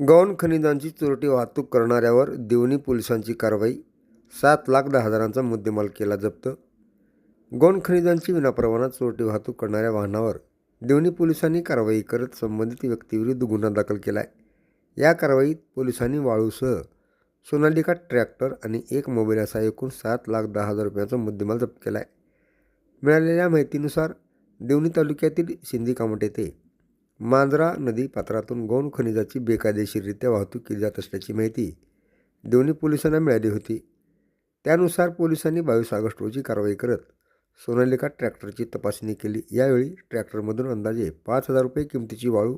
गौण खनिजांची चोरटी वाहतूक करणाऱ्यावर देवणी पोलिसांची कारवाई. 7,10,000चा मुद्देमाल केला जप्त. गौण खनिजांची विनापरवाना चोरटी वाहतूक करणाऱ्या वाहनावर देवणी पोलिसांनी कारवाई करत संबंधित व्यक्तीविरुद्ध गुन्हा दाखल केला आहे. या कारवाईत पोलिसांनी वाळूसह सोनालिका ट्रॅक्टर आणि एक मोबाईल असा एकूण 7,10,000 रुपयांचा मुद्देमाल जप्त केला आहे. मिळालेल्या माहितीनुसार देवणी तालुक्यातील सिंदीकामठ येथे मांजरा नदी पात्रातून गौण खनिजाची बेकायदेशीररित्या वाहतूक केली जात असल्याची माहिती देवणी पोलिसांना मिळाली होती. त्यानुसार पोलिसांनी 22 ऑगस्ट रोजी कारवाई करत सोनालिका ट्रॅक्टरची तपासणी केली. यावेळी ट्रॅक्टरमधून अंदाजे 5,000 रुपये किमतीची वाळू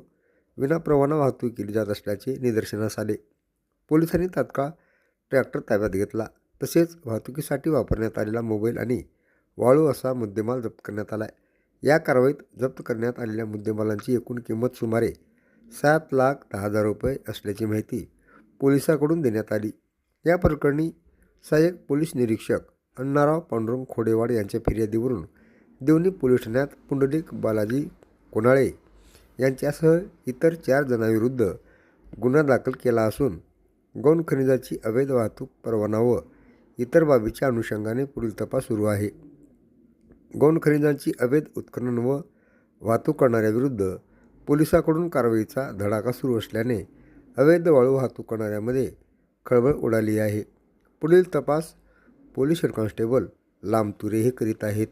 विनापरवाना वाहतूक केली जात असल्याचे निदर्शनास आले. पोलिसांनी तात्काळ ट्रॅक्टर ताब्यात घेतला. तसेच वाहतुकीसाठी वापरण्यात आलेला मोबाईल आणि वाळू असा मुद्देमाल जप्त करण्यात आला आहे. या कारवाईत जप्त करण्यात आलेल्या मुद्देमालांची एकूण किंमत सुमारे 7,10,000 रुपये असल्याची माहिती पोलिसांकडून देण्यात आली. या प्रकरणी सहाय्यक पोलीस निरीक्षक अण्णाराव पांडुरंग खोडेवाड यांच्या फिर्यादीवरून देवणी पोलीस ठाण्यात पुंडलिक बालाजी कोनाळे यांच्यासह इतर 4 जणांविरुद्ध गुन्हा दाखल केला असून गौण खनिजाची अवैध वाहतूक परवाना व इतर बाबीच्या अनुषंगाने पुढील तपास सुरू आहे. गौण खनिजांची अवैध उत्खनन व वाहतूक करणाऱ्याविरुद्ध पोलिसांकडून कारवाईचा धडाका सुरू असल्याने अवैध वाळू वाहतूक करणाऱ्यामध्ये खळबळ उडाली आहे. पुढील तपास पोलीस हेड कॉन्स्टेबल लांबतुरे हे करीत आहेत.